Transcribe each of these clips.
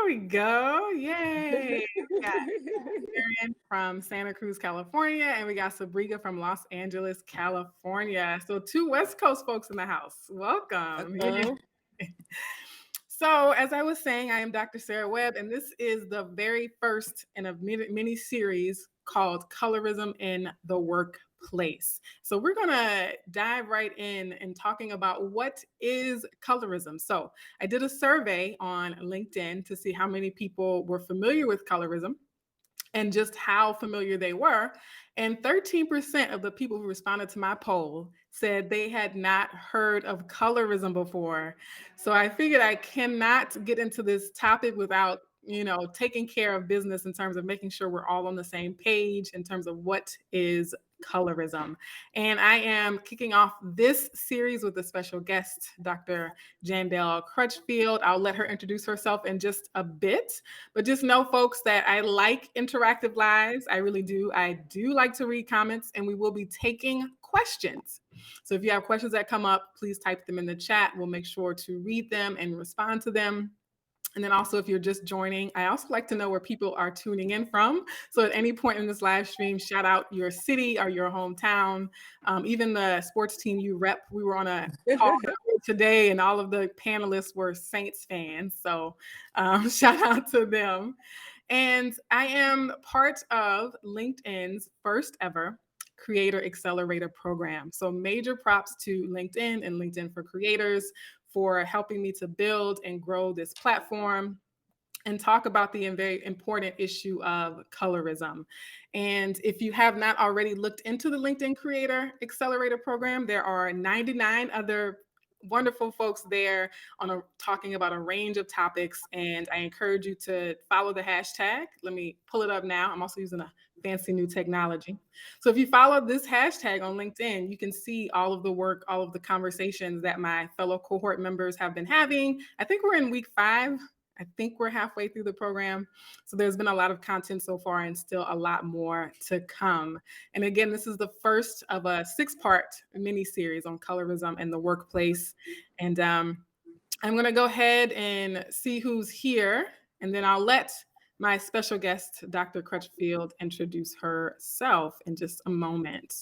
we go. Yay. We got Marion from Santa Cruz, California, and we got Sabriga from Los Angeles, California. So two West Coast folks in the house. Welcome. Welcome. So, as I was saying, I am Dr. Sarah Webb, and this is the very first in a mini series called Colorism in the Workplace. So, we're going to dive right in and talking about what is colorism. So, I did a survey on LinkedIn to see how many people were familiar with colorism and just how familiar they were. And 13% of the people who responded to my poll said they had not heard of colorism before. So I figured I cannot get into this topic without taking care of business in terms of making sure we're all on the same page in terms of what is colorism. And I am kicking off this series with a special guest, Dr. Jandel Crutchfield. I'll let her introduce herself in just a bit, but just know, folks, that I like interactive lives. I really do. I do like to read comments, and we will be taking questions. So if you have questions that come up, please type them in the chat. We'll make sure to read them and respond to them. And then also, if you're just joining, I also like to know where people are tuning in from. So at any point in this live stream, shout out your city or your hometown, even the sports team you rep. We were on a call today, and all of the panelists were Saints fans. So shout out to them. And I am part of LinkedIn's first ever Creator Accelerator program. So major props to LinkedIn and LinkedIn for Creators for helping me to build and grow this platform and talk about the very important issue of colorism. And if you have not already looked into the LinkedIn Creator Accelerator program, there are 99 other wonderful folks there talking about a range of topics. And I encourage you to follow the hashtag. Let me pull it up now. I'm also using a fancy new technology. So if you follow this hashtag on LinkedIn, you can see all of the work, all of the conversations that my fellow cohort members have been having. I think we're in week 5. I think we're halfway through the program. So there's been a lot of content so far and still a lot more to come. And again, this is the first of a 6-part mini series on colorism in the workplace. And I'm going to go ahead and see who's here. And then I'll let my special guest, Dr. Crutchfield, introduce herself in just a moment.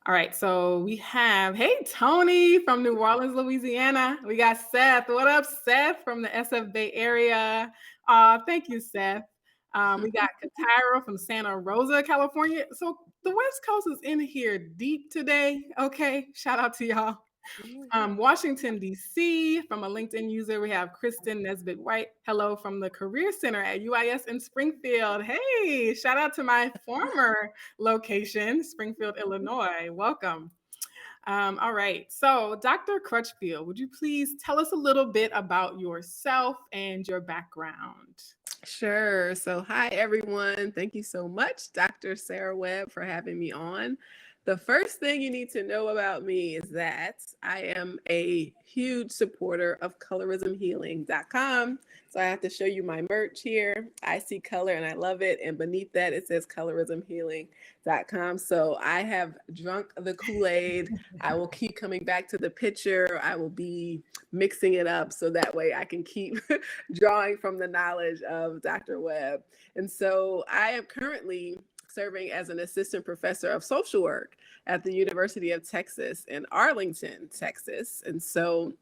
All right, so we have, hey, Tony from New Orleans, Louisiana. We got Seth. What up, Seth, from the SF Bay Area? Thank you, Seth. We got Katira from Santa Rosa, California. So the West Coast is in here deep today. Okay, shout out to y'all. Washington, D.C., from a LinkedIn user, we have Kristen Nesbitt White. Hello from the Career Center at UIS in Springfield. Hey, shout out to my former location, Springfield, Illinois. Welcome. All right. So, Dr. Crutchfield, would you please tell us a little bit about yourself and your background? Sure. So, hi, everyone. Thank you so much, Dr. Sarah Webb, for having me on. The first thing you need to know about me is that I am a huge supporter of colorismhealing.com. So I have to show you my merch here. I see color and I love it. And beneath that, it says colorismhealing.com. So I have drunk the Kool-Aid. I will keep coming back to the picture. I will be mixing it up so that way I can keep drawing from the knowledge of Dr. Webb. And so I am currently serving as an assistant professor of social work at the University of Texas in Arlington, Texas. And so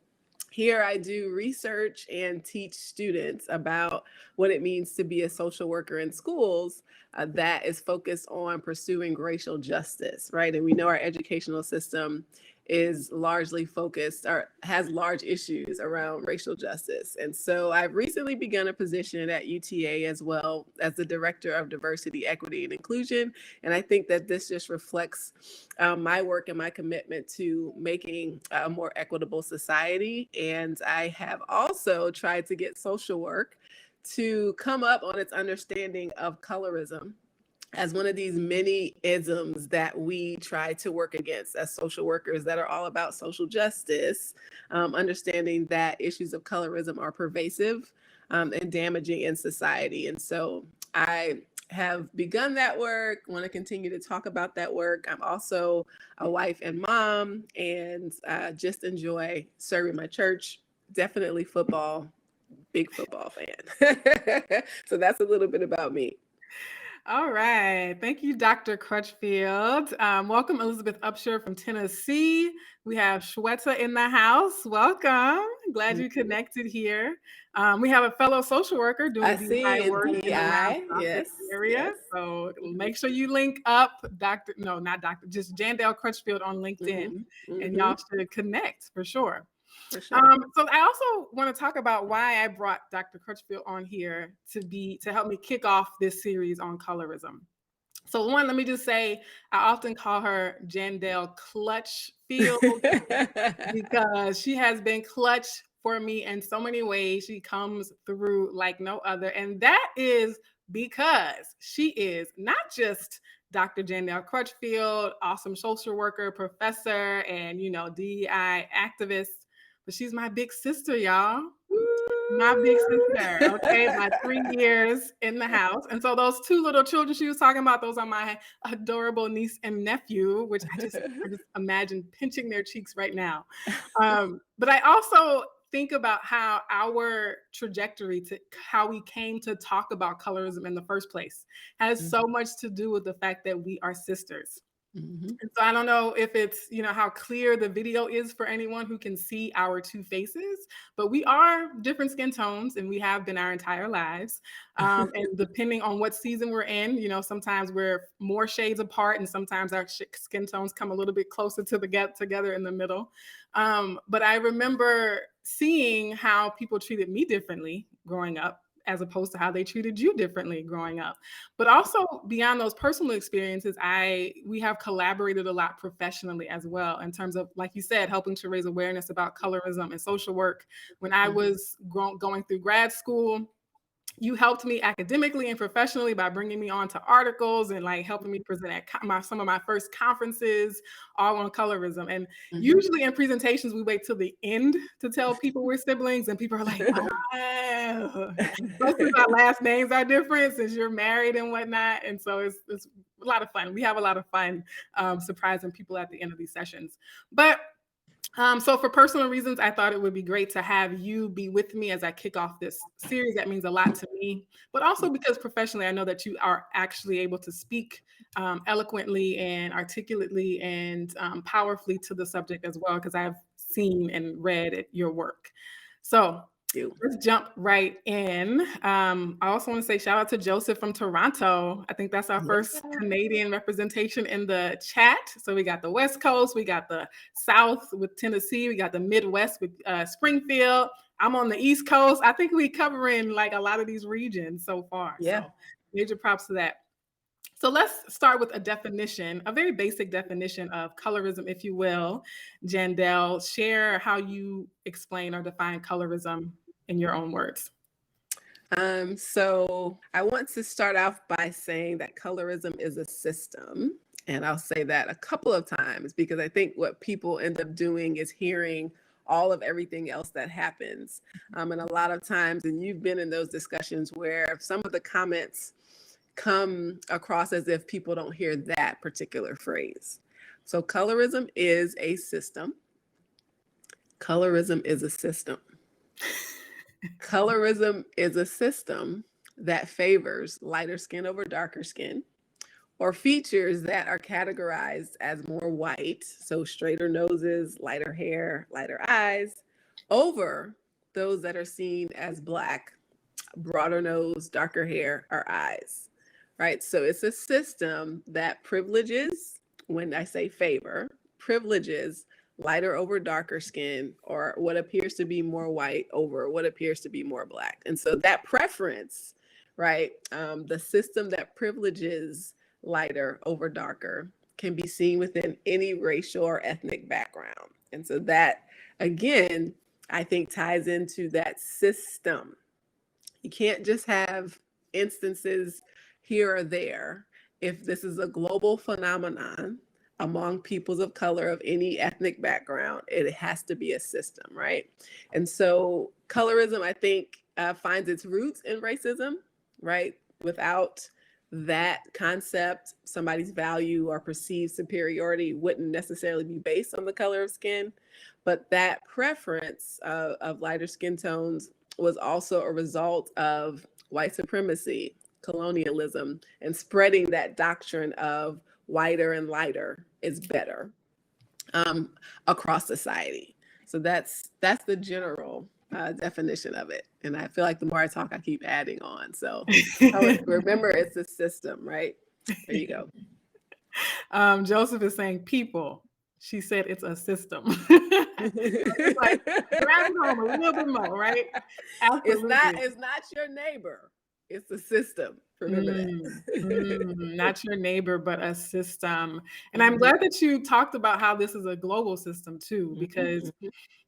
here I do research and teach students about what it means to be a social worker in schools that is focused on pursuing racial justice, right? And we know our educational system is largely focused or has large issues around racial justice. And so I've recently begun a position at UTA as well as the Director of Diversity, Equity, and Inclusion. And I think that this just reflects my work and my commitment to making a more equitable society. And I have also tried to get social work to come up on its understanding of colorism as one of these many isms that we try to work against as social workers that are all about social justice, understanding that issues of colorism are pervasive and damaging in society. And so I have begun that work, want to continue to talk about that work. I'm also a wife and mom and just enjoy serving my church, definitely football, big football fan. So that's a little bit about me. All right. Thank you, Dr. Crutchfield. Welcome, Elizabeth Upshur from Tennessee. We have Shweta in the house. Welcome. Glad you Mhm. connected here. We have a fellow social worker I doing DEI see in work in the Round DEI. Rocket Yes, area. yes. So Mhm, make sure you link up no, not Dr., just Jandale Crutchfield on LinkedIn, mhm, and mhm, y'all should connect for sure. for sure. So I also want to talk about why I brought Dr. Crutchfield on here to help me kick off this series on colorism. So one, let me just say, I often call her Jandale Clutchfield because she has been clutch for me in so many ways. She comes through like no other. And that is because she is not just Dr. Jandale Crutchfield, awesome social worker, professor, and DEI activist, but she's my big sister, y'all. My big sister, okay, by 3 years in the house. And so those 2 little children she was talking about, those are my adorable niece and nephew, which I just imagine pinching their cheeks right now. But I also think about how our trajectory to how we came to talk about colorism in the first place has so Mhm, much to do with the fact that we are sisters. mhm. And so I don't know if it's, how clear the video is for anyone who can see our 2 faces, but we are different skin tones and we have been our entire lives. And depending on what season we're in, sometimes we're more shades apart and sometimes our skin tones come a little bit closer to the get together in the middle. But I remember seeing how people treated me differently growing up as opposed to how they treated you differently growing up. But also beyond those personal experiences, we have collaborated a lot professionally as well in terms of, like you said, helping to raise awareness about colorism and social work. When I Mhm, was going through grad school, you helped me academically and professionally by bringing me on to articles and like helping me present at some of my first conferences, all on colorism. And mhm. usually in presentations, we wait till the end to tell people we're siblings, and people are like, "Oh," especially since our last names are different, since you're married and whatnot. And so it's a lot of fun. We have a lot of fun surprising people at the end of these sessions. But so for personal reasons, I thought it would be great to have you be with me as I kick off this series. That means a lot to me, but also because professionally, I know that you are actually able to speak eloquently and articulately and powerfully to the subject as well, because I've seen and read your work. So You. let's jump right in. I also want to say shout out to Joseph from Toronto. I think that's our Yeah. first Canadian representation in the chat. So we got the West Coast, we got the South with Tennessee, we got the Midwest with Springfield. I'm on the East Coast. I think we covering like a lot of these regions so far. Yeah. So major props to that. So let's start with a definition, a very basic definition of colorism, if you will. Jandelle, share how you explain or define colorism in your own words. So I want to start off by saying that colorism is a system. And I'll say that a couple of times because I think what people end up doing is hearing all of everything else that happens. And a lot of times, and you've been in those discussions where some of the comments come across as if people don't hear that particular phrase. So colorism is a system. Colorism is a system. Colorism is a system that favors lighter skin over darker skin, or features that are categorized as more white, so straighter noses, lighter hair, lighter eyes, over those that are seen as black, broader nose, darker hair, or eyes, right? So it's a system that privileges, when I say favor, privileges lighter over darker skin, or what appears to be more white over what appears to be more black. And so that preference, right, the system that privileges lighter over darker can be seen within any racial or ethnic background. And so that, again, I think ties into that system. You can't just have instances here or there. If this is a global phenomenon among peoples of color of any ethnic background, it has to be a system, right? And so colorism, I think, finds its roots in racism, right? Without that concept, somebody's value or perceived superiority wouldn't necessarily be based on the color of skin. But that preference of lighter skin tones was also a result of white supremacy, colonialism, and spreading that doctrine of whiter and lighter is better across society. So that's the general definition of it. And I feel like the more I talk, I keep adding on. So remember, it's a system, right? There you go. Joseph is saying people. She said it's a system. It's like drive it home a little bit more, right? Absolutely. It's not your neighbor. It's a system. Remember that. Not your neighbor, but a system. And I'm glad that you talked about how this is a global system too, because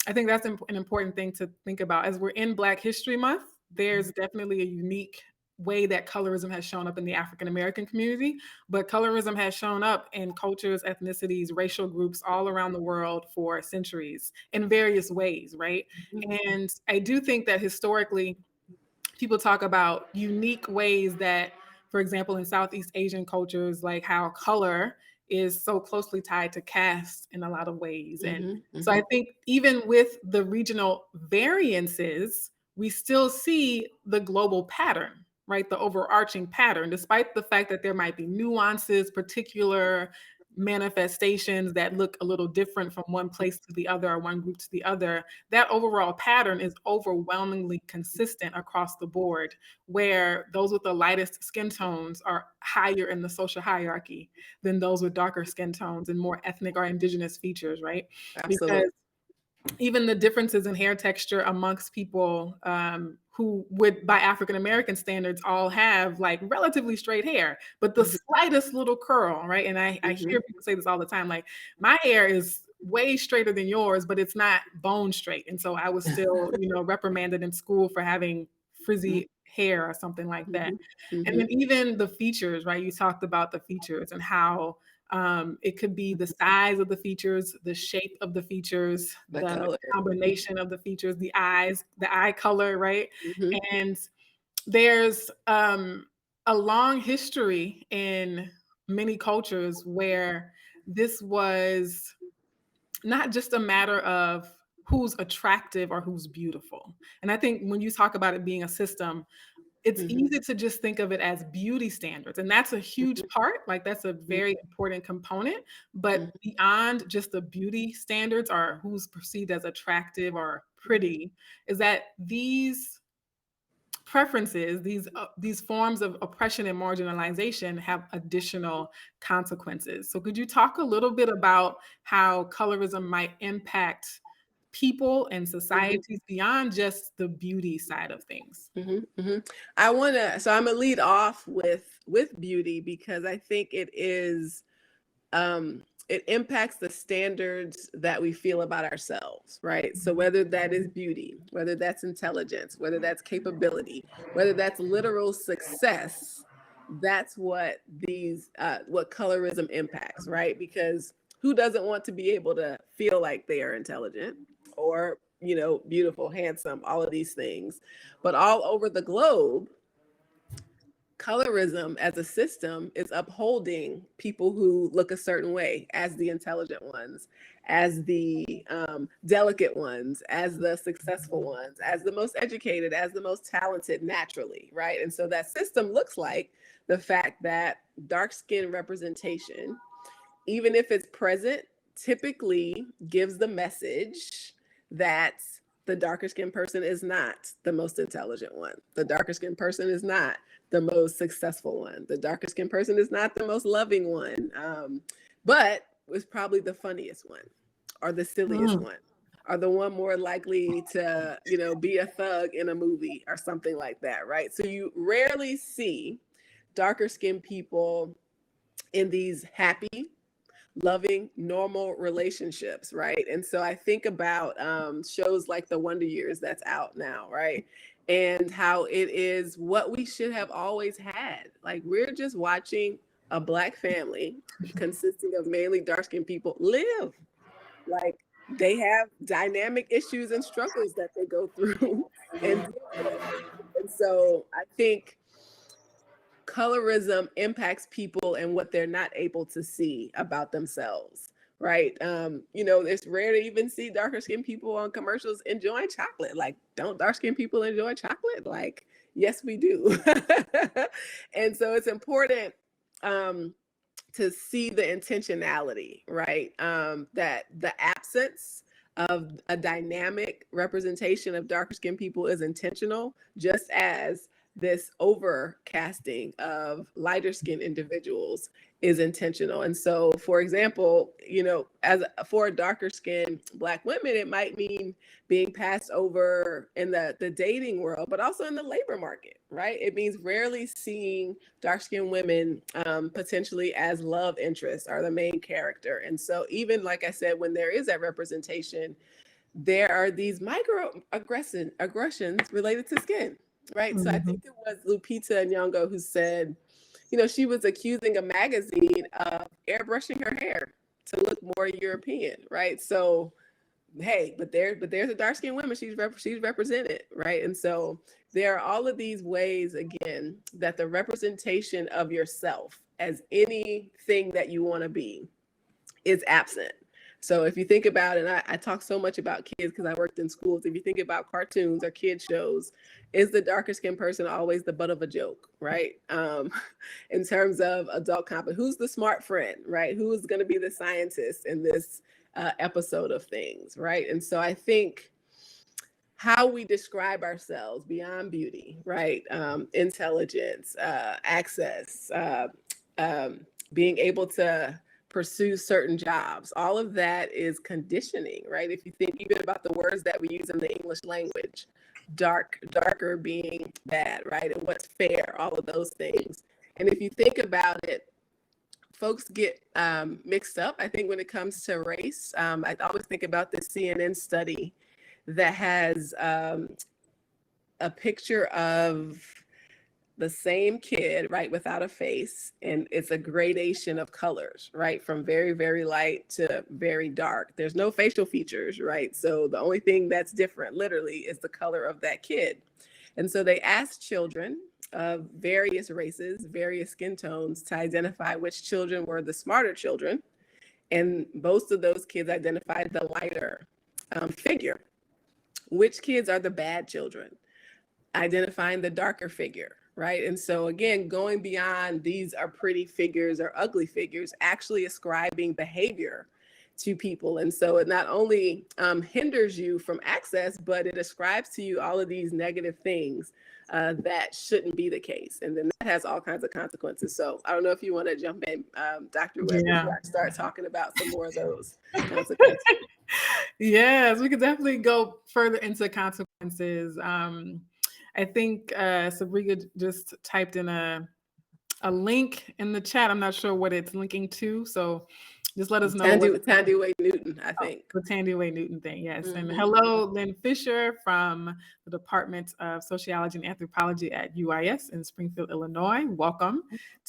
I think that's an important thing to think about. As we're in Black History Month, there's definitely a unique way that colorism has shown up in the African American community, but colorism has shown up in cultures, ethnicities, racial groups all around the world for centuries in various ways, right? And I do think that historically, people talk about unique ways that, for example, in Southeast Asian cultures, like how color is so closely tied to caste in a lot of ways. And so I think even with the regional variances, we still see the global pattern, right? The overarching pattern, despite the fact that there might be nuances, particular manifestations that look a little different from one place to the other or one group to the other, that overall pattern is overwhelmingly consistent across the board, where those with the lightest skin tones are higher in the social hierarchy than those with darker skin tones and more ethnic or indigenous features, right? Absolutely. Because even the differences in hair texture amongst people who would, by African American standards, all have like relatively straight hair, but the slightest little curl, right? And I hear people say this all the time, like my hair is way straighter than yours, but it's not bone straight. And so I was still, reprimanded in school for having frizzy hair or something like that. And then even the features, right? You talked about the features and how it could be the size of the features, the shape of the features, the combination of the features, the eyes, the eye color, right? And there's a long history in many cultures where this was not just a matter of who's attractive or who's beautiful. And I think when you talk about it being a system, it's easy to just think of it as beauty standards. And that's a huge part, like that's a very important component. But beyond just the beauty standards or who's perceived as attractive or pretty, is that these preferences, these forms of oppression and marginalization have additional consequences. So could you talk a little bit about how colorism might impact people and societies beyond just the beauty side of things? I'm gonna lead off with beauty because I think it is it impacts the standards that we feel about ourselves, right? So whether that is beauty, whether that's intelligence, whether that's capability, whether that's literal success, that's what what colorism impacts, right? Because who doesn't want to be able to feel like they are intelligent or, beautiful, handsome, all of these things. But all over the globe, colorism as a system is upholding people who look a certain way as the intelligent ones, as the delicate ones, as the successful ones, as the most educated, as the most talented naturally, right? And so that system looks like the fact that dark skin representation, even if it's present, typically gives the message that the darker skinned person is not the most intelligent one. The darker skinned person is not the most successful one. The darker skinned person is not the most loving one, but was probably the funniest one or the silliest one or the one more likely to, be a thug in a movie or something like that, right? So you rarely see darker skinned people in these happy, loving, normal relationships, right? And so I think about shows like The Wonder Years that's out now, right? And how it is what we should have always had. Like we're just watching a Black family consisting of mainly dark-skinned people live. Like they have dynamic issues and struggles that they go through and deal with. And so I think colorism impacts people and what they're not able to see about themselves, right? It's rare to even see darker skinned people on commercials enjoying chocolate. Like, don't dark skinned people enjoy chocolate? Like, yes, we do. And so it's important um, to see the intentionality, right? That the absence of a dynamic representation of darker skinned people is intentional, just as this overcasting of lighter skinned individuals is intentional. And so, for example, as for darker skinned Black women, it might mean being passed over in the dating world, but also in the labor market, right? It means rarely seeing dark skinned women potentially as love interests or the main character. And so, even like I said, when there is that representation, there are these aggressions related to skin, right? So I Mhm. think it was Lupita Nyong'o who said, she was accusing a magazine of airbrushing her hair to look more European, right? So hey, but there's a dark skinned woman, she's represented, right? And so there are all of these ways, again, that the representation of yourself as anything that you want to be is absent. So if you think about it, and I talk so much about kids because I worked in schools. If you think about cartoons or kid shows, is the darker skinned person always the butt of a joke, right? In terms of adult content, who's the smart friend, right? Who is going to be the scientist in this episode of things, right? And so I think how we describe ourselves beyond beauty, right? Intelligence, access, being able to pursue certain jobs, all of that is conditioning, right? If you think even about the words that we use in the English language, darker being bad, right? And what's fair, all of those things. And if you think about it, folks get mixed up, I think, when it comes to race. I always think about this CNN study that has a picture of the same kid, right, without a face, and it's a gradation of colors, right, from very, very light to very dark. There's no facial features, right? So the only thing that's different, literally, is the color of that kid. And so they asked children of various races, various skin tones, to identify which children were the smarter children. And most of those kids identified the lighter figure. Which kids are the bad children? Identifying the darker figure, right? And so, again, going beyond these are pretty figures or ugly figures, actually ascribing behavior to people. And so it not only hinders you from access, but it ascribes to you all of these negative things that shouldn't be the case. And then that has all kinds of consequences. So I don't know if you want to jump in, Dr. Webb, Yeah. before I start talking about some more of those consequences. Yes, we could definitely go further into consequences. I think Sabrina just typed in a link in the chat. I'm not sure what it's linking to, so just let us know what. Tandy Way Newton, I think. The Tandy Way Newton thing, yes. And Mhm. hello, Lynn Fisher from the Department of Sociology and Anthropology at UIS in Springfield, Illinois. Welcome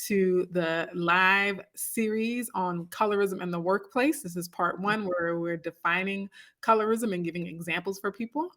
to the live series on colorism in the workplace. This is part one, where we're defining colorism and giving examples for people.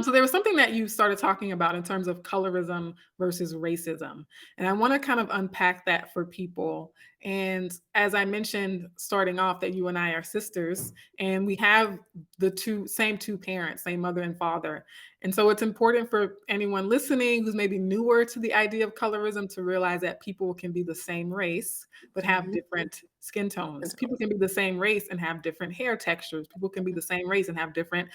So there was something that you started talking about in terms of colorism versus racism. And I want to kind of unpack that for people. And as I mentioned, starting off, that you and I are sisters, and we have the same two parents, same mother and father. And so it's important for anyone listening who's maybe newer to the idea of colorism to realize that people can be the same race, but have different skin tones. People can be the same race and have different hair textures. People can be the same race and have different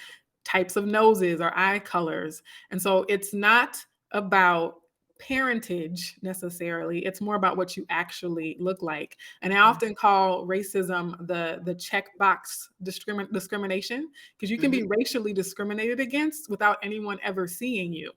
types of noses or eye colors. And so it's not about parentage necessarily. It's more about what you actually look like. And I often call racism the checkbox discrimination, because you can be racially discriminated against without anyone ever seeing you,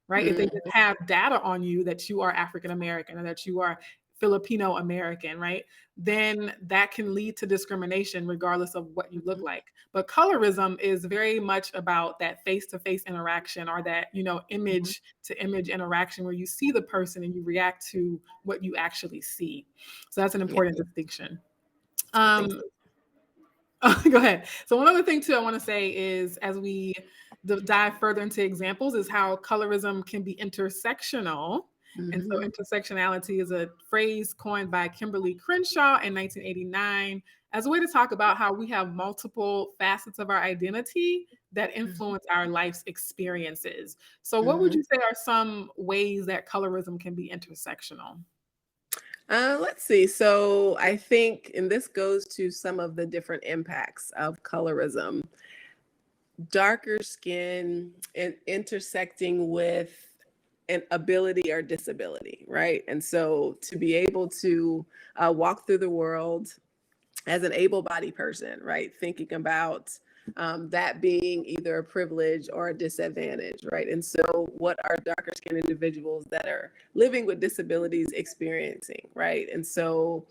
right? If they just have data on you that you are African American or that you are Filipino American, right? Then that can lead to discrimination regardless of what you look like. But colorism is very much about that face-to-face interaction, or that, image to image interaction where you see the person and you react to what you actually see. So that's an important distinction. I think so. Go ahead. So one other thing too I want to say is, as we dive further into examples, is how colorism can be intersectional. And so intersectionality is a phrase coined by Kimberly Crenshaw in 1989 as a way to talk about how we have multiple facets of our identity that influence our life's experiences. So, what would Mhm. you say are some ways that colorism can be intersectional? Let's see. So I think, and this goes to some of the different impacts of colorism, darker skin and intersecting with an ability or disability, right? And so to be able to walk through the world as an able-bodied person, right? Thinking about that being either a privilege or a disadvantage, right? And so, what are darker skinned individuals that are living with disabilities experiencing, right? And so,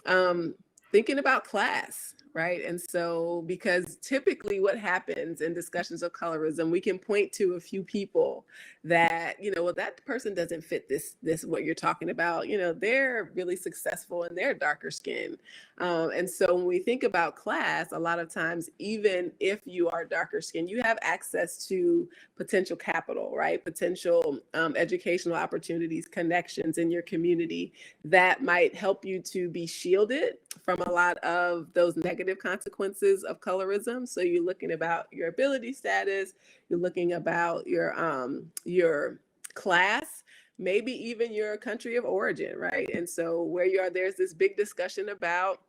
um, thinking about class, right? And so, because typically what happens in discussions of colorism, we can point to a few people that, well, that person doesn't fit this what you're talking about. They're really successful and they're darker skin. And so when we think about class, a lot of times, even if you are darker skin, you have access to potential capital, right? Potential educational opportunities, connections in your community that might help you to be shielded from a lot of those negative consequences of colorism. So you're looking about your ability status, you're looking about your class, maybe even your country of origin, right? And so where you are, there's this big discussion about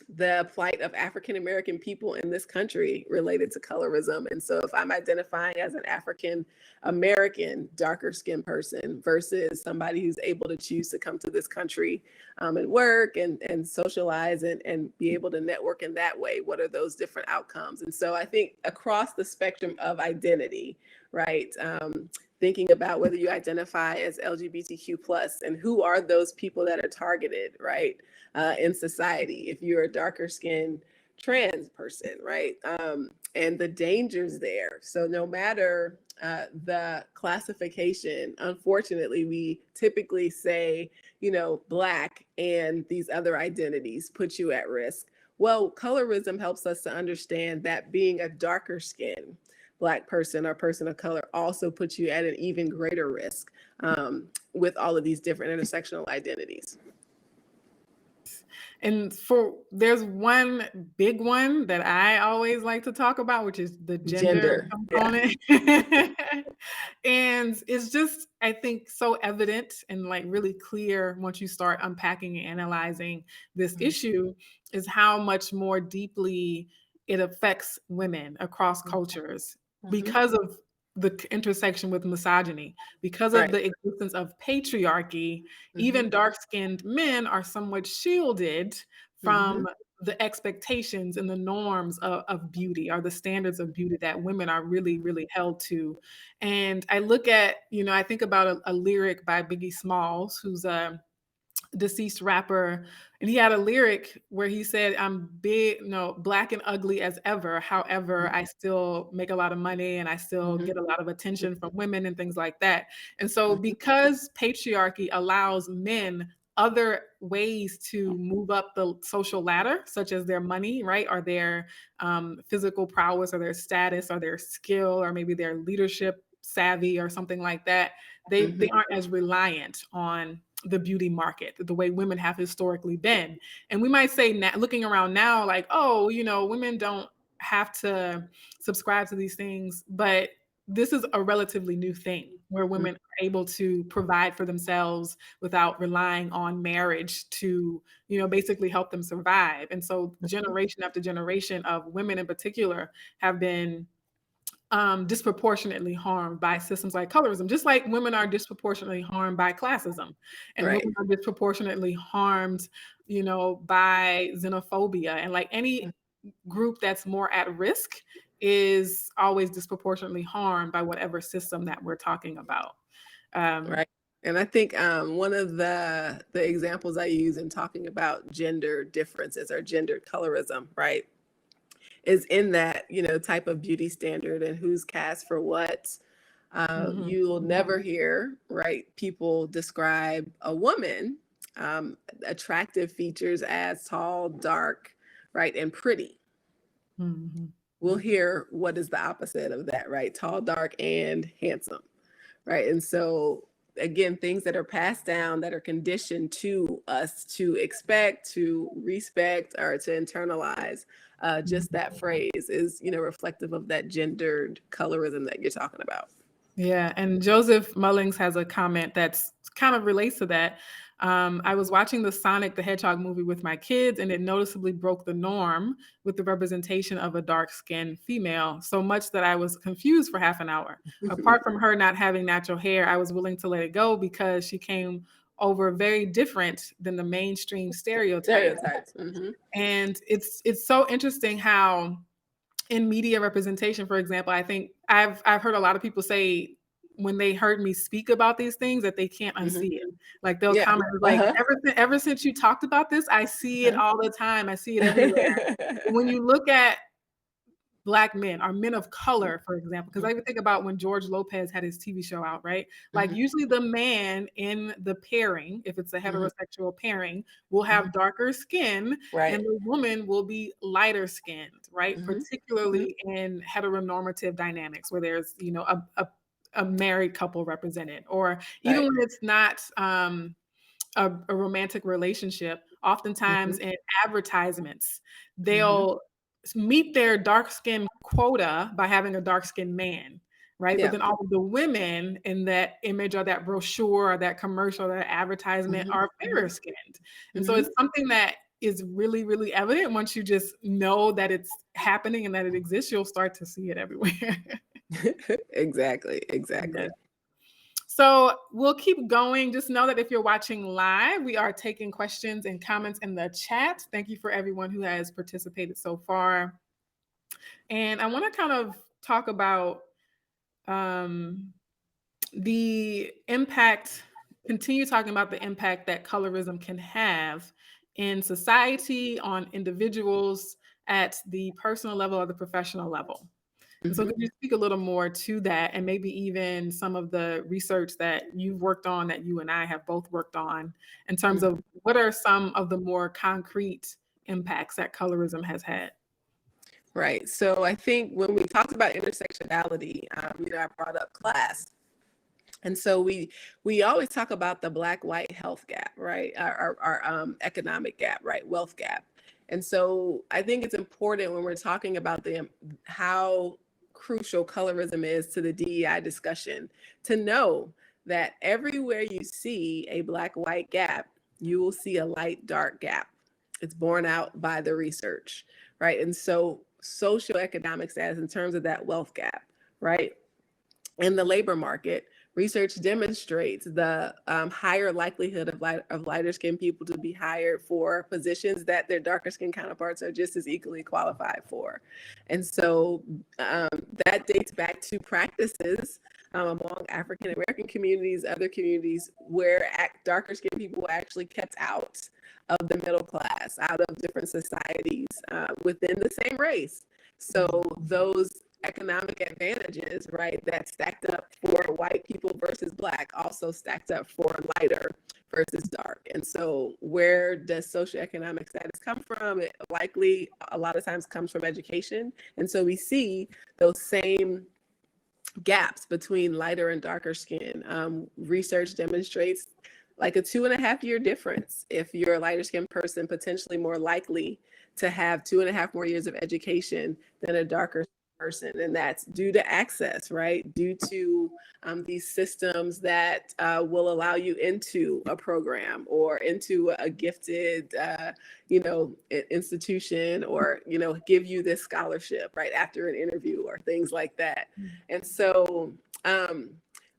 the plight of African American people in this country related to colorism. And so if I'm identifying as an African American darker skinned person versus somebody who's able to choose to come to this country and work and socialize and be able to network in that way, what are those different outcomes? And so I think across the spectrum of identity, right? Thinking about whether you identify as LGBTQ plus and who are those people that are targeted, right? In society, if you're a darker skinned trans person, right? And the dangers there. So no matter the classification, unfortunately, we typically say, Black and these other identities put you at risk. Well, colorism helps us to understand that being a darker skin Black person or person of color also puts you at an even greater risk with all of these different intersectional identities. And there's one big one that I always like to talk about, which is the gender Gender, yeah. component. And it's just, I think, so evident and like really clear once you start unpacking and analyzing this issue is how much more deeply it affects women across cultures Mhm. because of the intersection with misogyny, because of Right. the existence of patriarchy. Mhm. Even dark-skinned men are somewhat shielded Mhm. from the expectations and the norms of beauty, or the standards of beauty that women are really, really held to. And I look at, I think about a lyric by Biggie Smalls, who's a deceased rapper, and he had a lyric where he said, "I'm big, no, black and ugly as ever. However, I still make a lot of money and I still Mhm. get a lot of attention from women and things like that." And so, Mhm. because patriarchy allows men other ways to move up the social ladder, such as their money, right, or their physical prowess, or their status, or their skill, or maybe their leadership savvy, or something like that, they Mhm. aren't as reliant on the beauty market the way women have historically been. And we might say, now, looking around now, like, oh, women don't have to subscribe to these things, but this is a relatively new thing where Mhm. women are able to provide for themselves without relying on marriage to, basically help them survive. And so generation after generation of women in particular have been disproportionately harmed by systems like colorism, just like women are disproportionately harmed by classism, and Right. women are disproportionately harmed, by xenophobia, and like any group that's more at risk is always disproportionately harmed by whatever system that we're talking about. Um, Right. And I think one of the examples I use in talking about gender differences or gender colorism, right, is in that type of beauty standard and who's cast for what. mhm, You'll never hear, right, people describe a woman attractive features as tall, dark, right, and pretty. mhm, We'll hear what is the opposite of that, right? Tall, dark, and handsome, right? And so again, things that are passed down that are conditioned to us to expect, to respect, or to internalize. Just that phrase is, reflective of that gendered colorism that you're talking about. Yeah, and Joseph Mullings has a comment that's kind of relates to that. I was watching the Sonic the Hedgehog movie with my kids, and it noticeably broke the norm with the representation of a dark-skinned female, so much that I was confused for half an hour. Apart from her not having natural hair, I was willing to let it go because she came over very different than the mainstream stereotype. Stereotypes. Mm-hmm. And it's so interesting how in media representation, for example, I think I've heard a lot of people say when they heard me speak about these things that they can't unsee it. Like they'll Yeah. comment like, ever since you talked about this, I see it all the time. I see it everywhere. When you look at Black men or men of color, for example, because I even think about when George Lopez had his TV show out, right? Like usually the man in the pairing, if it's a heterosexual pairing, will have darker skin Right. and the woman will be lighter skinned, right? Particularly in heteronormative dynamics where there's, a married couple represented, or even when it's not a romantic relationship, oftentimes in advertisements, they'll meet their dark skin quota by having a dark skinned man, right? Yeah. But then all of the women in that image or that brochure or that commercial or that advertisement are fairer skinned. And so it's something that is really, really evident. Once you just know that it's happening and that it exists, you'll start to see it everywhere. Exactly. Yeah. So we'll keep going. Just know that if you're watching live, we are taking questions and comments in the chat. Thank you for everyone who has participated so far. And I want to kind of talk about the impact, continue talking about the impact that colorism can have in society, on individuals at the personal level or the professional level. So could you speak a little more to that, and maybe even some of the research that you've worked on that you and I have both worked on in terms of what are some of the more concrete impacts that colorism has had? Right. So I think when we talked about intersectionality, I brought up class. And so we always talk about the Black-white health gap, right? Our economic gap, right? Wealth gap. And so I think it's important when we're talking about how crucial colorism is to the DEI discussion to know that everywhere you see a Black-white gap, you will see a light-dark gap. It's borne out by the research, right? And so socioeconomic status in terms of that wealth gap, right? In the labor market, research demonstrates the higher likelihood of lighter skinned people to be hired for positions that their darker skinned counterparts are just as equally qualified for. And so that dates back to practices among African American communities, other communities where darker skinned people were actually kept out of the middle class, out of different societies within the same race. So those economic advantages, right, that stacked up for white people versus Black also stacked up for lighter versus dark. And so where does socioeconomic status come from? It likely a lot of times comes from education. And so we see those same gaps between lighter and darker skin. Research demonstrates like a 2.5-year difference. If you're a lighter skinned person, potentially more likely to have 2.5 more years of education than a darker person. And that's due to access, right? Due to these systems that will allow you into a program or into a gifted, institution, or, give you this scholarship right after an interview or things like that. And so,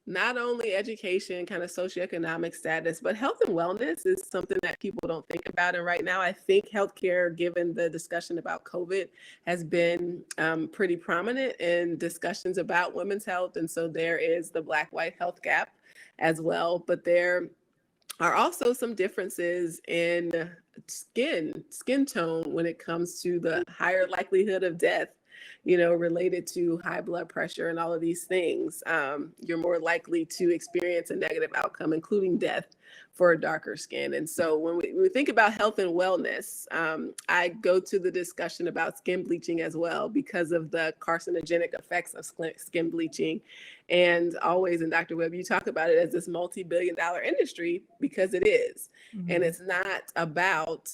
not only education, kind of socioeconomic status, but health and wellness is something that people don't think about. And right now, I think healthcare, given the discussion about COVID, has been pretty prominent in discussions about women's health. And so there is the Black-white health gap as well. But there are also some differences in skin tone when it comes to the higher likelihood of death, related to high blood pressure and all of these things, you're more likely to experience a negative outcome, including death, for darker skin. And so when we think about health and wellness, I go to the discussion about skin bleaching as well because of the carcinogenic effects of skin bleaching. And always, in Dr. Webb, you talk about it as this multi-billion-dollar industry because it is. Mm-hmm. And it's not about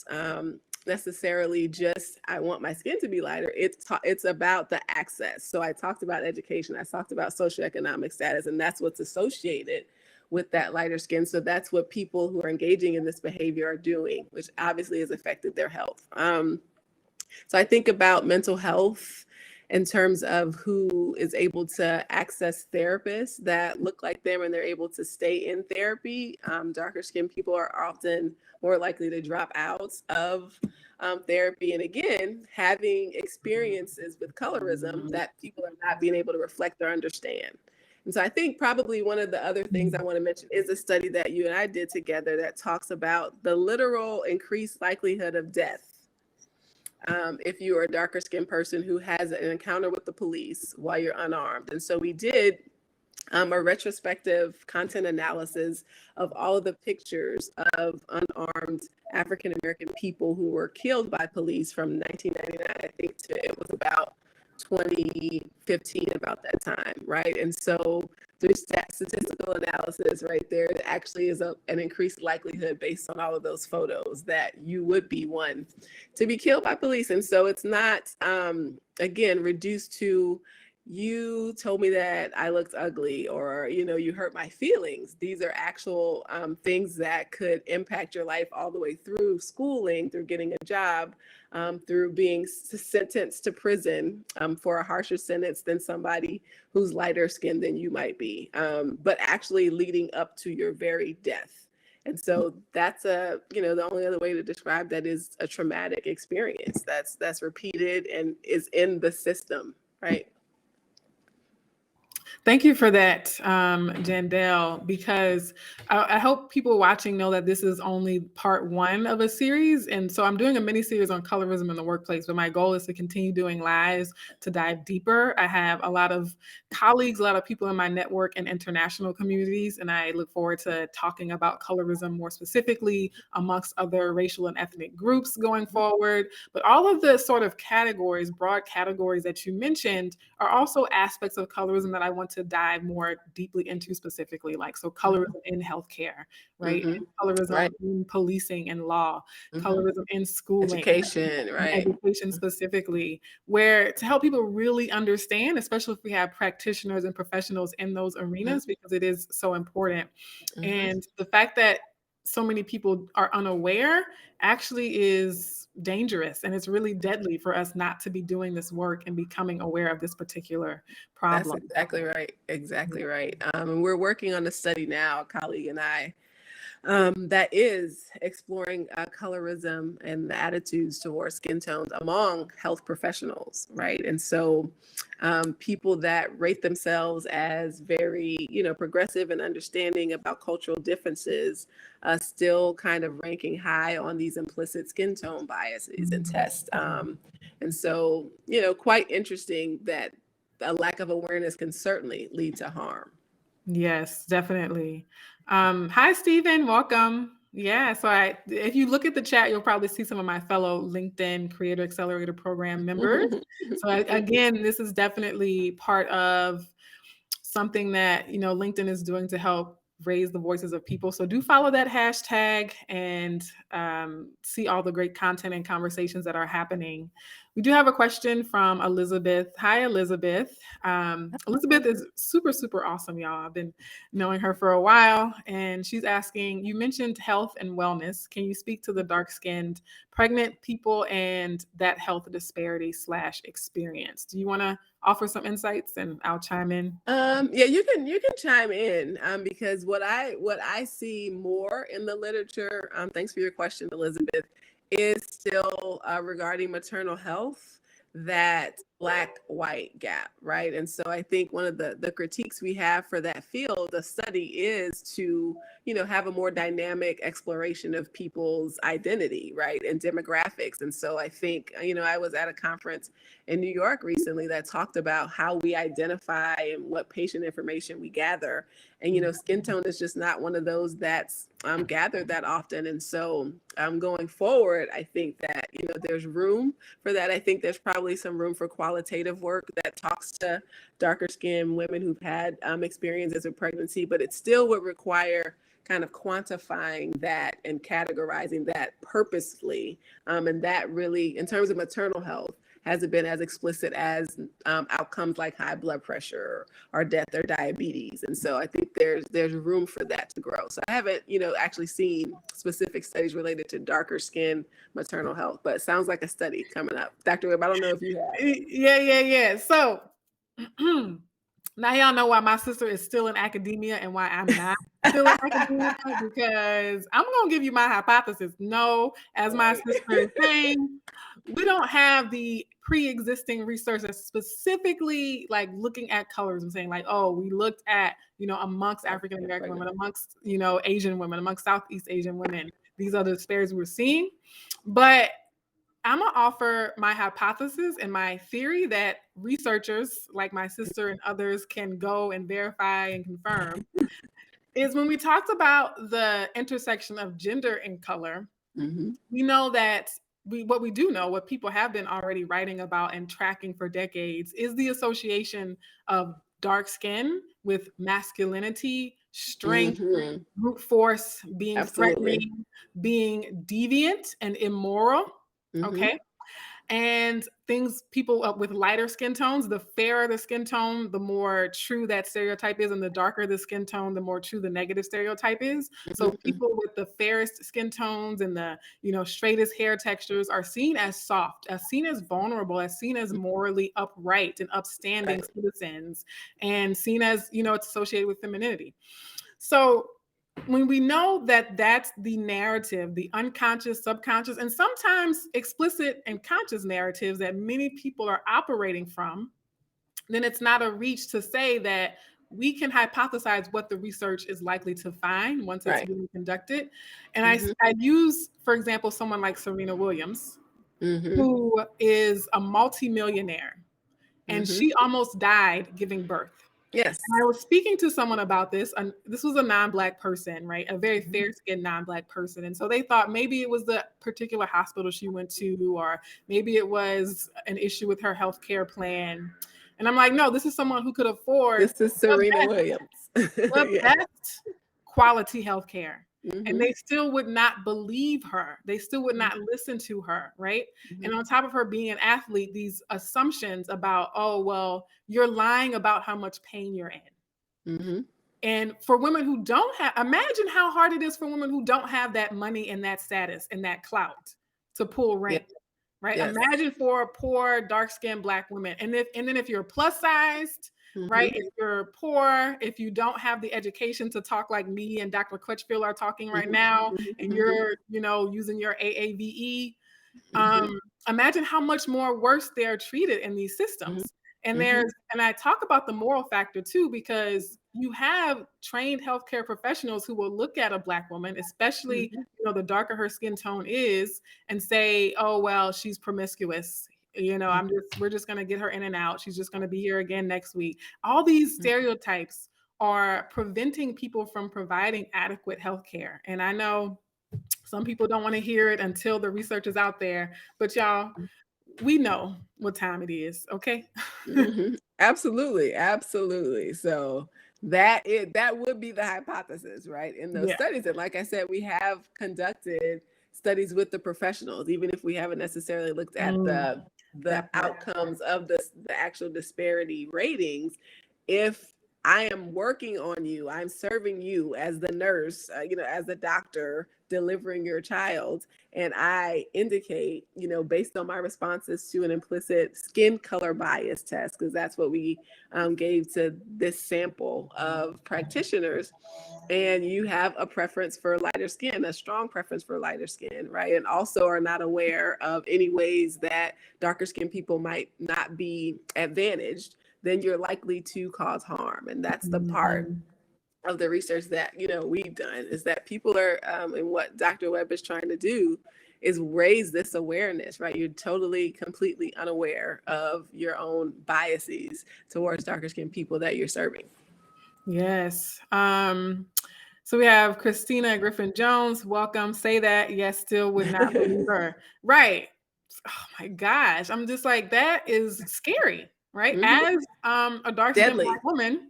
necessarily just I want my skin to be lighter. It's about the access. So I talked about education. I talked about socioeconomic status, and that's what's associated with that lighter skin. So that's what people who are engaging in this behavior are doing, which obviously has affected their health. So I think about mental health in terms of who is able to access therapists that look like them and they're able to stay in therapy. Darker skinned people are often more likely to drop out of therapy. And again, having experiences with colorism that people are not being able to reflect or understand. And so I think probably one of the other things I want to mention is a study that you and I did together that talks about the literal increased likelihood of death if you are a darker skinned person who has an encounter with the police while you're unarmed. And so we did a retrospective content analysis of all of the pictures of unarmed African-American people who were killed by police from 1999, I think, to it was about 2015, about that time, right? And so through statistical analysis right there, it actually is an increased likelihood based on all of those photos that you would be one to be killed by police. And so it's not, again, reduced to you told me that I looked ugly or, you hurt my feelings. These are actual things that could impact your life all the way through schooling, through getting a job, through being sentenced to prison for a harsher sentence than somebody who's lighter skinned than you might be, but actually leading up to your very death. And so that's the only other way to describe that is a traumatic experience that's repeated and is in the system, right? Thank you for that, Jandel, because I hope people watching know that this is only part one of a series. And so I'm doing a mini series on colorism in the workplace, but my goal is to continue doing lives to dive deeper. I have a lot of colleagues, a lot of people in my network and international communities, and I look forward to talking about colorism more specifically amongst other racial and ethnic groups going forward. But all of the sort of categories, broad categories that you mentioned are also aspects of colorism that I want to dive more deeply into specifically, like colorism in healthcare, right? Mm-hmm. Colorism in policing and law, colorism in schooling, education, right? Education specifically, where to help people really understand, especially if we have practitioners and professionals in those arenas, because it is so important. And the fact that so many people are unaware actually is dangerous, and it's really deadly for us not to be doing this work and becoming aware of this particular problem. That's exactly right. Exactly right. And we're working on a study now, a colleague and I, that is exploring colorism and the attitudes towards skin tones among health professionals, right? And so people that rate themselves as very, progressive and understanding about cultural differences, still kind of ranking high on these implicit skin tone biases and tests. And so, quite interesting that a lack of awareness can certainly lead to harm. Yes, definitely. Hi, Stephen. Welcome. Yeah, so if you look at the chat, you'll probably see some of my fellow LinkedIn Creator Accelerator Program members. So again, this is definitely part of something that, LinkedIn is doing to help raise the voices of people. So do follow that hashtag and see all the great content and conversations that are happening. We do have a question from Elizabeth. Hi, Elizabeth. Elizabeth is super, super awesome, y'all. I've been knowing her for a while, and she's asking, you mentioned health and wellness. Can you speak to the dark-skinned pregnant people and that health disparity / experience? Do you want to offer some insights and I'll chime in? Yeah, you can chime in because what I see more in the literature, thanks for your question, Elizabeth, is still regarding maternal health, that Black-white gap, right? And so I think one of the critiques we have for that field, the study, is to, have a more dynamic exploration of people's identity, right, and demographics. And so I think, I was at a conference in New York recently that talked about how we identify and what patient information we gather. And, skin tone is just not one of those that's gathered that often. And so going forward, I think that, there's room for that. I think there's probably some room for qualitative work that talks to darker skinned women who've had experiences with pregnancy, but it still would require kind of quantifying that and categorizing that purposefully. And that really, in terms of maternal health, hasn't been as explicit as outcomes like high blood pressure or death or diabetes. And so I think there's room for that to grow. So I haven't, actually seen specific studies related to darker skin maternal health, but it sounds like a study coming up. Dr. Webb, I don't know if you have. Yeah. So now y'all know why my sister is still in academia and why I'm not still in academia, because I'm going to give you my hypothesis. No, as my sister is saying, we don't have the pre-existing research that's specifically like looking at colorism, saying like, oh, we looked at, amongst African American women, amongst, Asian women, amongst Southeast Asian women. These are the disparities we're seeing. But I'm going to offer my hypothesis and my theory that researchers like my sister and others can go and verify and confirm is when we talked about the intersection of gender and color, we know that what we do know, what people have been already writing about and tracking for decades, is the association of dark skin with masculinity, strength, brute force, being threatening, being deviant and immoral. Okay. And people with lighter skin tones, the fairer the skin tone, the more true that stereotype is, and the darker the skin tone, the more true the negative stereotype is. So people with the fairest skin tones and the, straightest hair textures are seen as soft, as seen as vulnerable, as seen as morally upright and upstanding citizens, and seen as, it's associated with femininity. So when we know that that's the narrative, the unconscious, subconscious, and sometimes explicit and conscious narratives that many people are operating from, then it's not a reach to say that we can hypothesize what the research is likely to find once it's being conducted. And I use, for example, someone like Serena Williams, who is a multimillionaire, and she almost died giving birth. Yes. And I was speaking to someone about this, and this was a non-Black person, right? A very fair-skinned non-Black person. And so they thought maybe it was the particular hospital she went to, or maybe it was an issue with her healthcare plan. And I'm like, no, this is someone who could afford this is Serena Williams. the best quality healthcare. And they still would not believe her. They still would not listen to her, right? And on top of her being an athlete, these assumptions about, oh, well, you're lying about how much pain you're in. And for women who don't have, imagine how hard it is for women who don't have that money and that status and that clout to pull rank, right? Imagine for poor, dark-skinned Black women. And then if you're plus sized, right? If you're poor, if you don't have the education to talk like me and Dr. Crutchfield are talking right now, and you're, using your AAVE, imagine how much more worse they're treated in these systems. And and I talk about the moral factor too, because you have trained healthcare professionals who will look at a Black woman, especially, the darker her skin tone is, and say, oh, well, she's promiscuous. We're just going to get her in and out. She's just going to be here again next week. All these stereotypes are preventing people from providing adequate health care. And I know some people don't want to hear it until the research is out there, but y'all, we know what time it is. Okay. Absolutely. So that would be the hypothesis, right? In those studies. And like I said, we have conducted studies with the professionals, even if we haven't necessarily looked at the outcomes of the actual disparity ratings. If I am working on you. I'm serving you as the nurse, as the doctor delivering your child. And I indicate, based on my responses to an implicit skin color bias test, because that's what we gave to this sample of practitioners. And you have a preference for lighter skin, a strong preference for lighter skin, right? And also are not aware of any ways that darker skinned people might not be advantaged, then you're likely to cause harm. And that's the part of the research that we've done, is that people are and what Dr. Webb is trying to do is raise this awareness, right? You're totally completely unaware of your own biases towards darker skinned people that you're serving. Yes. So we have Christina Griffin Jones. Welcome. Say that. Yes, still would not believe her. Right. Oh my gosh. I'm just like, that is scary, right? As a dark-skinned Deadly. Black woman,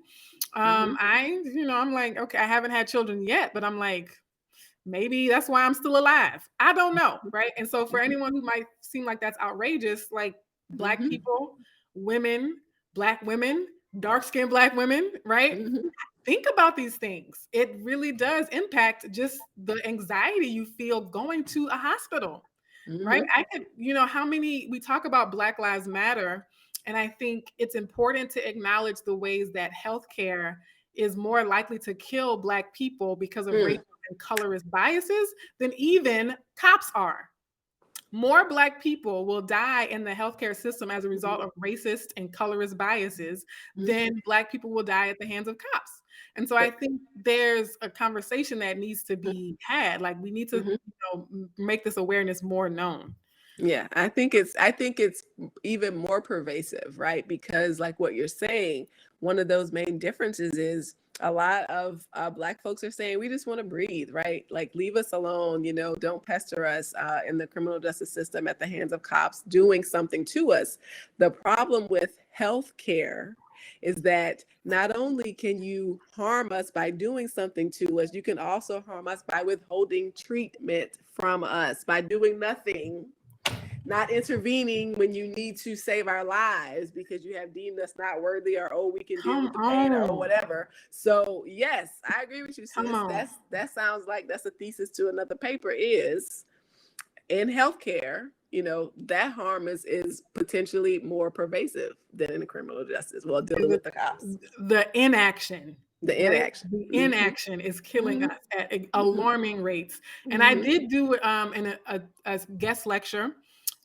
I'm like, okay, I haven't had children yet, but I'm like, maybe that's why I'm still alive. I don't know, right? And so for anyone who might seem like that's outrageous, like Black people, women, Black women, dark-skinned Black women, right? Think about these things. It really does impact just the anxiety you feel going to a hospital, right? I could, how many, we talk about Black Lives Matter, and I think it's important to acknowledge the ways that healthcare is more likely to kill Black people because of racial and colorist biases than even cops are. More Black people will die in the healthcare system as a result of racist and colorist biases than Black people will die at the hands of cops. And so I think there's a conversation that needs to be had. Like, we need to make this awareness more known. Yeah, I think it's even more pervasive, right? Because like what you're saying, one of those main differences is a lot of Black folks are saying, we just want to breathe, right? Like, leave us alone, don't pester us in the criminal justice system at the hands of cops doing something to us. The problem with healthcare is that not only can you harm us by doing something to us, you can also harm us by withholding treatment from us, by doing nothing, not intervening when you need to save our lives because you have deemed us not worthy, or we can deal with the pain, or whatever. So yes, I agree with you, sis. That sounds like that's a thesis to another paper, is in healthcare, that harm is potentially more pervasive than in the criminal justice, dealing with the cops. The inaction. The inaction. Right? The inaction is killing us at alarming rates. And I did do a guest lecture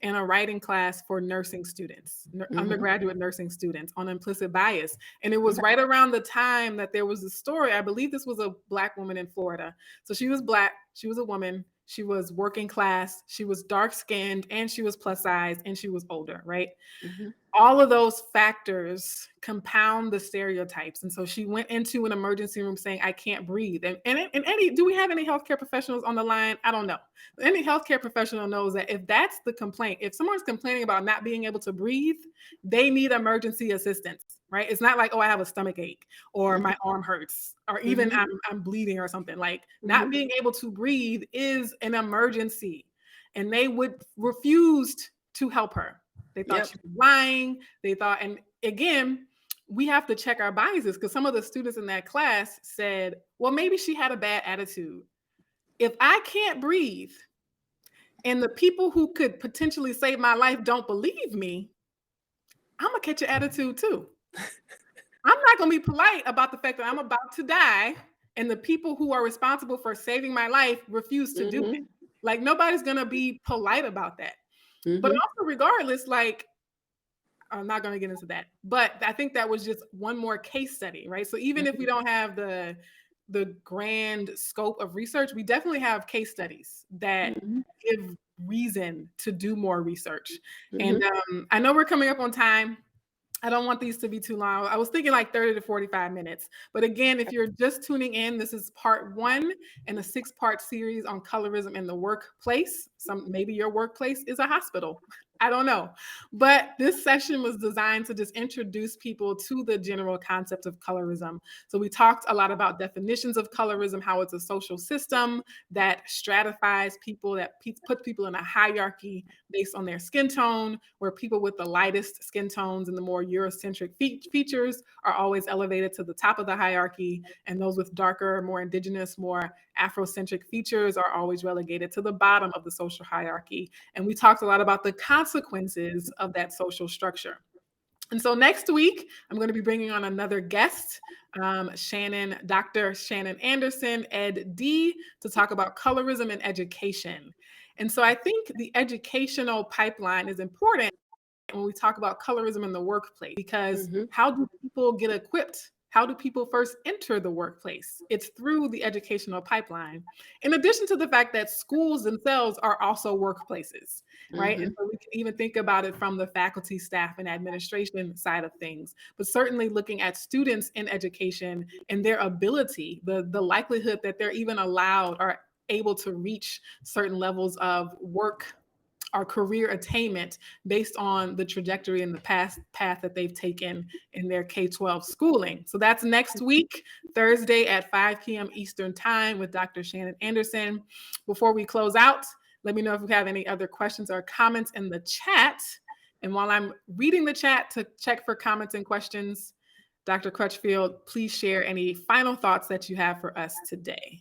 in a writing class for nursing students, undergraduate nursing students, on implicit bias. And it was right around the time that there was a story. I believe this was a Black woman in Florida. So she was Black, she was a woman, she was working class, she was dark-skinned, and she was plus size, and she was older, right? All of those factors compound the stereotypes. And so she went into an emergency room saying, I can't breathe. And do we have any healthcare professionals on the line? I don't know. Any healthcare professional knows that if that's the complaint, if someone's complaining about not being able to breathe, they need emergency assistance, right? It's not like, oh, I have a stomach ache, or my arm hurts, or even I'm bleeding or something. Like, not being able to breathe is an emergency. And they refused to help her. They thought she was lying. They thought, and again, we have to check our biases, because some of the students in that class said, well, maybe she had a bad attitude. If I can't breathe and the people who could potentially save my life don't believe me, I'm going to catch an attitude too. I'm not going to be polite about the fact that I'm about to die and the people who are responsible for saving my life refuse to do it. Like, nobody's going to be polite about that. But also, regardless, like, I'm not going to get into that, but I think that was just one more case study, right? So even if we don't have the grand scope of research, we definitely have case studies that give reason to do more research. And I know we're coming up on time. I don't want these to be too long. I was thinking like 30 to 45 minutes. But again, if you're just tuning in, this is part 1 in a 6-part series on colorism in the workplace. Maybe your workplace is a hospital. I don't know. But this session was designed to just introduce people to the general concept of colorism. So we talked a lot about definitions of colorism, how it's a social system that stratifies people, that puts people in a hierarchy based on their skin tone, where people with the lightest skin tones and the more Eurocentric features are always elevated to the top of the hierarchy, and those with darker, more indigenous, more Afrocentric features are always relegated to the bottom of the social hierarchy. And we talked a lot about the consequences of that social structure. And so next week, I'm going to be bringing on another guest, Dr. Shannon Anderson, Ed D, to talk about colorism in education. And so I think the educational pipeline is important when we talk about colorism in the workplace, because how do people get equipped? How do people first enter the workplace? It's through the educational pipeline. In addition to the fact that schools themselves are also workplaces, right? And so we can even think about it from the faculty, staff, and administration side of things, but certainly looking at students in education and their ability, the likelihood that they're even allowed or able to reach certain levels of work or career attainment based on the trajectory and the path that they've taken in their K-12 schooling. So that's next week, Thursday at 5 p.m. Eastern Time with Dr. Shannon Anderson. Before we close out, let me know if you have any other questions or comments in the chat. And while I'm reading the chat to check for comments and questions, Dr. Crutchfield, please share any final thoughts that you have for us today.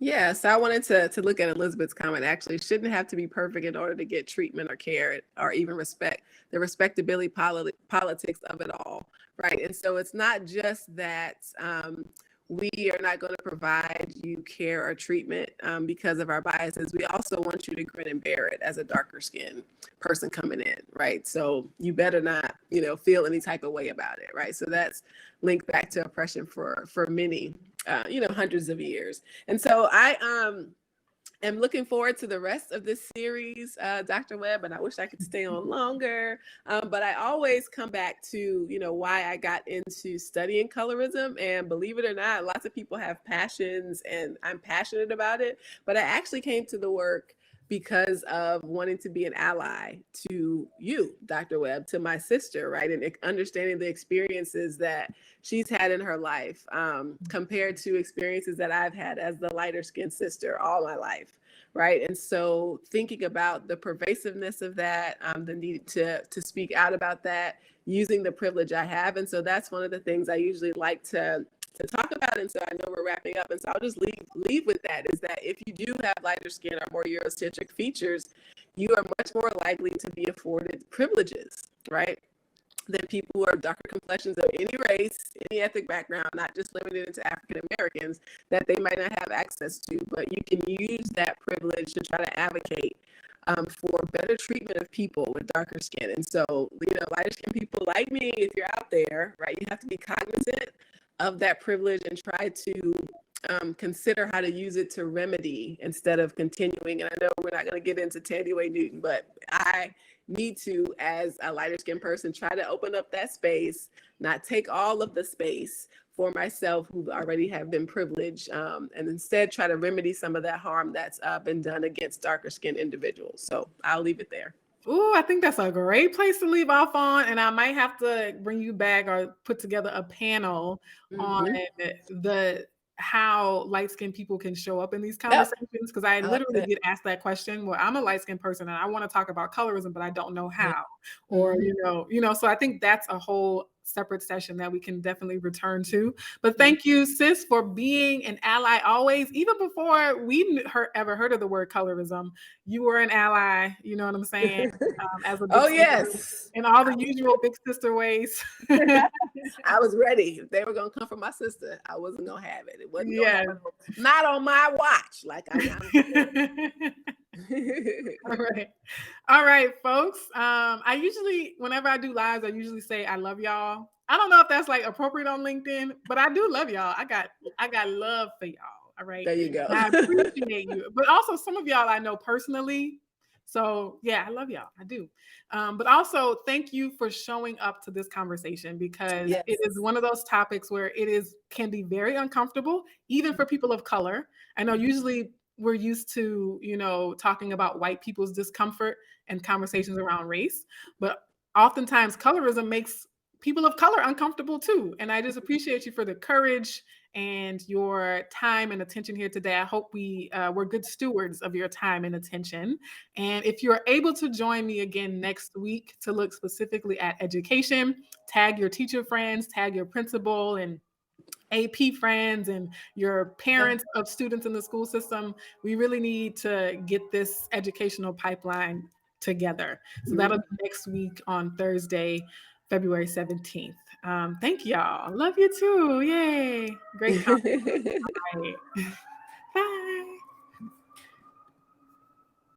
Yeah, so I wanted to look at Elizabeth's comment. Actually, shouldn't have to be perfect in order to get treatment or care or even respect, the respectability politics of it all, right? And so it's not just that we are not going to provide you care or treatment because of our biases. We also want you to grin and bear it as a darker skinned person coming in, right? So you better not, feel any type of way about it, right? So that's linked back to oppression for many, hundreds of years. And so I am looking forward to the rest of this series, Dr. Webb, and I wish I could stay on longer. But I always come back to, why I got into studying colorism. And believe it or not, lots of people have passions and I'm passionate about it. But I actually came to the work because of wanting to be an ally to you, Dr. Webb, to my sister, right? And understanding the experiences that she's had in her life compared to experiences that I've had as the lighter skinned sister all my life, right? And so thinking about the pervasiveness of that, the need to speak out about that, using the privilege I have. And so that's one of the things I usually like to talk about. And so I know we're wrapping up. And so I'll just leave with that, is that if you do have lighter skin or more Eurocentric features, you are much more likely to be afforded privileges, right, than people who are darker complexions of any race, any ethnic background, not just limited to African Americans, that they might not have access to. But you can use that privilege to try to advocate for better treatment of people with darker skin. And so, lighter skin people like me, if you're out there, right, you have to be cognizant of that privilege and try to consider how to use it to remedy instead of continuing. And I know we're not going to get into Tandy Way Newton, but I need to, as a lighter skinned person, try to open up that space, not take all of the space for myself who already have been privileged, and instead try to remedy some of that harm that's been done against darker skinned individuals. So I'll leave it there. Ooh, I think that's a great place to leave off on. And I might have to bring you back or put together a panel on how light-skinned people can show up in these conversations. Because I literally get asked that question. Well, I'm a light-skinned person and I want to talk about colorism, but I don't know how. Or, so I think that's a whole separate session that we can definitely return to. But thank you, sis, for being an ally always. Even before we ever heard of the word colorism, you were an ally, you know what I'm saying? As a big sister, yes. In all the usual big sister ways. I was ready. If they were going to come for my sister, I wasn't going to have it. It wasn't going to happen. Not on my watch. Like I All right, folks. I usually, whenever I do lives, I usually say I love y'all. I don't know if that's like appropriate on LinkedIn, but I do love y'all. I got love for y'all. All right. There you go. I appreciate you. But also some of y'all I know personally. So yeah, I love y'all. I do. But also thank you for showing up to this conversation, because it is one of those topics where can be very uncomfortable, even for people of color. I know usually we're used to, talking about white people's discomfort and conversations around race, but oftentimes colorism makes people of color uncomfortable too. And I just appreciate you for the courage and your time and attention here today. I hope we're good stewards of your time and attention. And if you're able to join me again next week to look specifically at education, tag your teacher friends, tag your principal and AP friends and your parents of students in the school system. We really need to get this educational pipeline together. So that'll be next week on Thursday, February 17th. Thank y'all. Love you too. Yay. Great conversation.